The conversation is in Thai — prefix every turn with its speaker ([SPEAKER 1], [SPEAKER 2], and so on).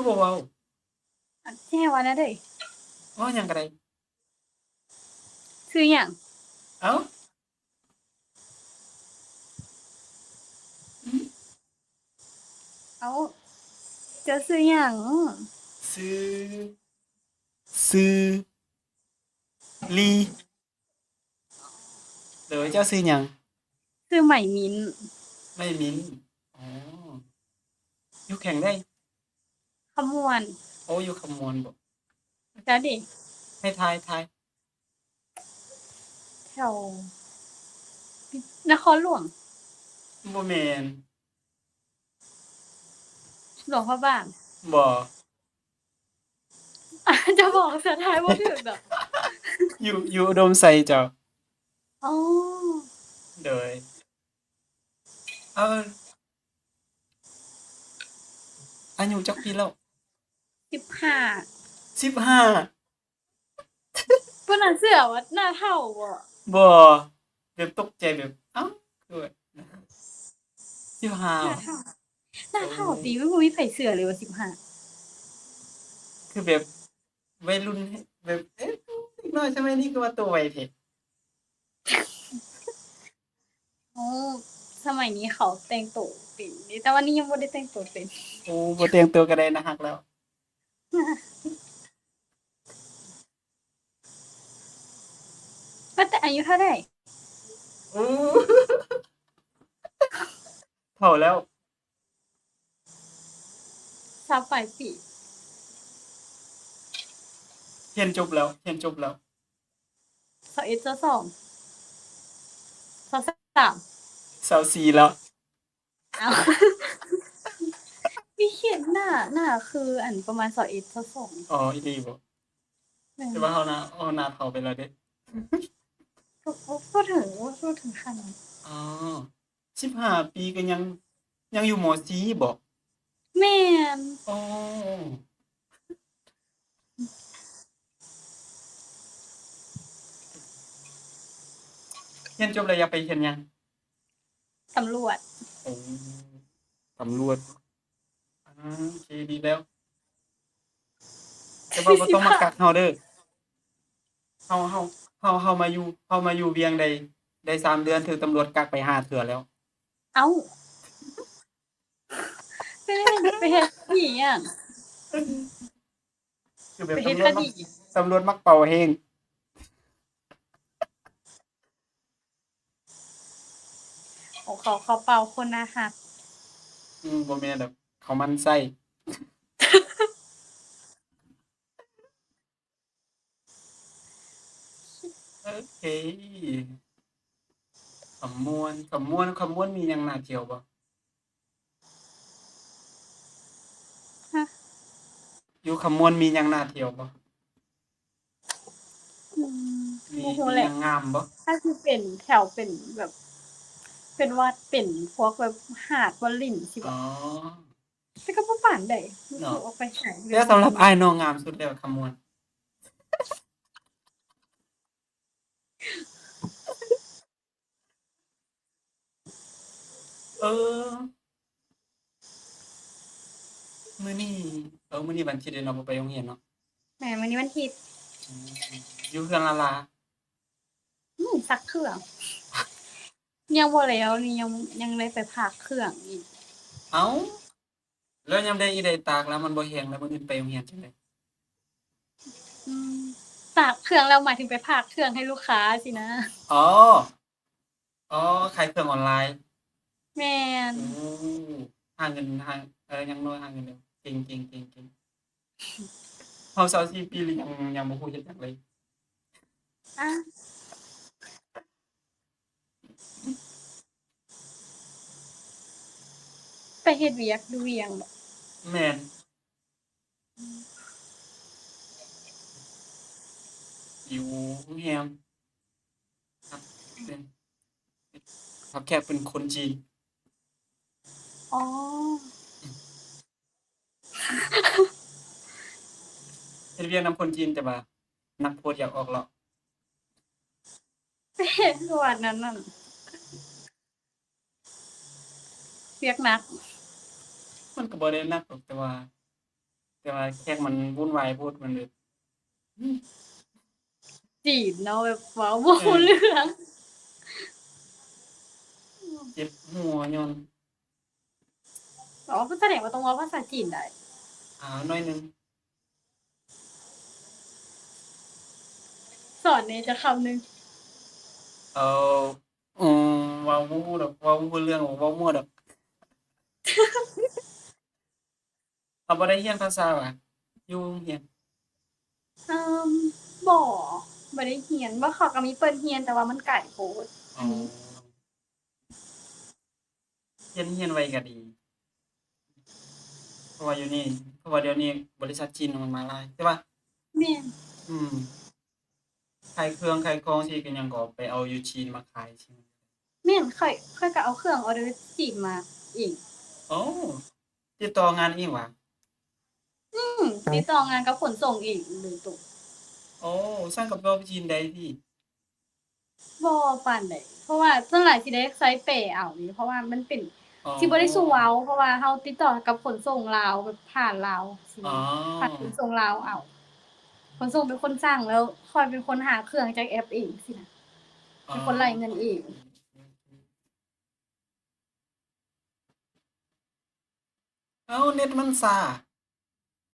[SPEAKER 1] คือบ่เว้า
[SPEAKER 2] อันแจ้ว่าแนวใด
[SPEAKER 1] เว้าหยังก็ได้
[SPEAKER 2] ชื่อหยัง
[SPEAKER 1] เอ้าอือ
[SPEAKER 2] เอ้าเจ้าชื่อหยัง
[SPEAKER 1] ชื่อชื่อลีโดยเจ้าชื่อหยัง
[SPEAKER 2] ชื่อใหม่มิ้น
[SPEAKER 1] ไม่มิ้นอ๋ออยู่แข่งได้
[SPEAKER 2] ขมวน
[SPEAKER 1] โอ้อยู่คำมวณบ่
[SPEAKER 2] แล้วดิ
[SPEAKER 1] ให้ทาย
[SPEAKER 2] แถวนครหลวง
[SPEAKER 1] บ่แม่น
[SPEAKER 2] หลวงพระบาง
[SPEAKER 1] บ่
[SPEAKER 2] จะบอกสุดท้ายบ่ถูกดอก
[SPEAKER 1] อยู่อุดมไสเจ้า
[SPEAKER 2] อ๋อ
[SPEAKER 1] โดยเอ่ออายุจักปีแล้ว
[SPEAKER 2] 1515เพิ่นน่ะเชื่อว่าหน้าเฒ่าบ่
[SPEAKER 1] บ่แบบตกใจแบบอ้าวคือแบบ15
[SPEAKER 2] หน้า
[SPEAKER 1] เหรอ
[SPEAKER 2] เฒ่าหน้า
[SPEAKER 1] โอ้
[SPEAKER 2] เฒ่าติมันบ่มีไผเชื่อเลยว่า15
[SPEAKER 1] คือแบบวัยรุ่นแบบเอ๊ะเด็กน้อยสมัยนี้คือว่าโตไวแท้
[SPEAKER 2] อ๋อสมัยนี้เขาแต่งตัวเป็นนี่แต่ว่านี่ยังบ่ได้แต่งตัวเป็น
[SPEAKER 1] โอ้บ่แต่งตัวก็ได้น่ารักแล้ว
[SPEAKER 2] ว่าแต่อายุเท่าใด
[SPEAKER 1] โอ้เฒ่าแล้ว
[SPEAKER 2] 20ปลายปี
[SPEAKER 1] เรียนจบแล้วเรียนจบแล้ว
[SPEAKER 2] 21 22 2324
[SPEAKER 1] แล้ว
[SPEAKER 2] อ้าวมีเขียนหน้าคืออันประมาณ21 22
[SPEAKER 1] อ๋ออีหลีบ่
[SPEAKER 2] แม่น
[SPEAKER 1] แต่ว่าเฮาหน้าเฒ่าไปแล้วเดะ
[SPEAKER 2] บ่ถึงขั้นนั้น
[SPEAKER 1] อ๋อ15ปีก็ยังอยู่ม.4บ่
[SPEAKER 2] แม่น
[SPEAKER 1] อ๋อเรียนจบแล้วอยากไปเฮ็ดหยัง
[SPEAKER 2] ตำรวจ
[SPEAKER 1] โอ้ตำรวจอาโอเคดีแล้วแต่ว่าบ่ต้องมากัก
[SPEAKER 2] 45
[SPEAKER 1] เฮาเด้อเฮามาอยู่เวียงได้3เดือนถูกตำรวจกักไป5เทื่อแล้ว
[SPEAKER 2] อ้าวไปเฮ็ดอิหยัง
[SPEAKER 1] คือแบ
[SPEAKER 2] ไป
[SPEAKER 1] บตำรวจมัก
[SPEAKER 2] เฮ็ดคดี
[SPEAKER 1] ตำรวจมักเป่าแฮง
[SPEAKER 2] ของเขาเป่าคนน่ะรัก
[SPEAKER 1] บ่แม่นดอกเขาหมั่นไส้โอเคคำม่วนมีหยังน่าเที่ยวบ่
[SPEAKER 2] ฮะ
[SPEAKER 1] อยู่คำม่วนมีหยังน่าเที่ยวบ่
[SPEAKER 2] อืม
[SPEAKER 1] มี
[SPEAKER 2] บ่ฮู้แหละ
[SPEAKER 1] มีหยังงามบ่
[SPEAKER 2] ถ้าสิเป็นแถวเป็นแบบเป็นวัดเป็นพวกแบบหาดบ่ลิ้นสิ
[SPEAKER 1] อ๋อ
[SPEAKER 2] บ่แต่ก็บ่ปานใดรู้สึ
[SPEAKER 1] เนาะ
[SPEAKER 2] กว่าไปไสเล
[SPEAKER 1] แต่
[SPEAKER 2] ย
[SPEAKER 1] สำหรับอ้ายน้องงามสุดแล้วคำม่วนเออมื้อนี้มื้อนี้วันอาทิตย์เดะเนาะบ่ไปโรงเรียนเนาะ
[SPEAKER 2] แหมมื้อนี้วันอาทิตย์
[SPEAKER 1] อืมอยู่เรือนลาลา
[SPEAKER 2] ซักเครื่องยังบ่แล้วนี่ยังได้ไปพากเครื่องอีก
[SPEAKER 1] อ้าวแล้วยามใดอีได้ตากแล้วมันบ่แห้งแล้วมื้ออื่นไปโรงเรียนจั่งใด
[SPEAKER 2] อืมตากเครื่องแล้วหมายถึงไปพากเครื่องให้ลูกค้าสินะ
[SPEAKER 1] อ๋ออ๋อขายเครื่องออนไลน์
[SPEAKER 2] แม่น
[SPEAKER 1] โอ้หาเงินอย่างน้อยหาเงินเร็วเก่งๆๆๆเฮา24ปีแล้วยังบ่ฮู้เฮ็ดหยังเลย
[SPEAKER 2] อาไปเฮ็ดเวียกอยู่เวียงบ่
[SPEAKER 1] แม่นอยู่โรงแรมครับเป็นครับแขกเป็นคนจีน
[SPEAKER 2] อ๋อ
[SPEAKER 1] เฮ็ดเวียกนำคนจีนแต่ว่านักโพดอยากออกเลาะ
[SPEAKER 2] ไปเฮ็ดคือว่านั้นนั่นเวียกหนัก
[SPEAKER 1] มันก็บ่ได้หนักหรอกแต่ว่า แต่ว่าแขกมันวุ่นวายโพดมันเลย
[SPEAKER 2] จีนเนาะแบบเว้าบ่
[SPEAKER 1] เอ
[SPEAKER 2] รู้
[SPEAKER 1] อ
[SPEAKER 2] เรื่อง
[SPEAKER 1] เจ็บหัวย้อน
[SPEAKER 2] อ๋อก็แสดงว่าต้องเว้าภาษาจีนได้
[SPEAKER 1] หน่อยหนึง
[SPEAKER 2] สอนแหน่จักคำหนึ่ง
[SPEAKER 1] เอาเว้าบ่ฮู้ดอกเว้าบ่รู้เรื่องเว้ามั่วดอกเขาบ่ได้เรียนภาษาว่ะอยู่โรงเรียน
[SPEAKER 2] เอ่อบ่บ่ได้เรียนว่าเขาก็มีเปิ้นเรียนแต่ว่ามันไกลโพด
[SPEAKER 1] อ๋อเรียนไว้ก็ดี เพราะว่าอยู่นี่เพราะว่าเดี๋ยวนี้บริษัทจีนมันมาหลายใช่เปล่า
[SPEAKER 2] แม่น
[SPEAKER 1] อืมขายเครื่องขายของสิก็หยังก็ไปเอาอยู่จีนมาขายใช่ไหม
[SPEAKER 2] แม่นข้อยก็เอาเครื่องออเดอร์จีนมาอีก
[SPEAKER 1] โอ้ติดต่องานอีกว่ะ
[SPEAKER 2] ติดต่องานกับขนส่งอีกโดยตรง
[SPEAKER 1] โอ้สร้างกับเราจีนได้พี่
[SPEAKER 2] บ่ปานใดเพราะว่าส่วนหลายสิได้ใช้เปเอานี่เพราะว่ามันเป็น
[SPEAKER 1] อ๋อ
[SPEAKER 2] สิบ่ได้สู่เว้าเพราะว่าเฮาติดต่อกับขนส่งลาวแบบผ่านลาวสิ
[SPEAKER 1] อ๋อ
[SPEAKER 2] ผ่านขนส่งลาวเอาขนส่งเป็นคนสั่งแล้วข้อยเป็นคนหาเครื่องจากแอปเองสินะ
[SPEAKER 1] อ๋อ
[SPEAKER 2] เป็นคนไล่เงินเอง
[SPEAKER 1] เอ้าเน็ตมันช้า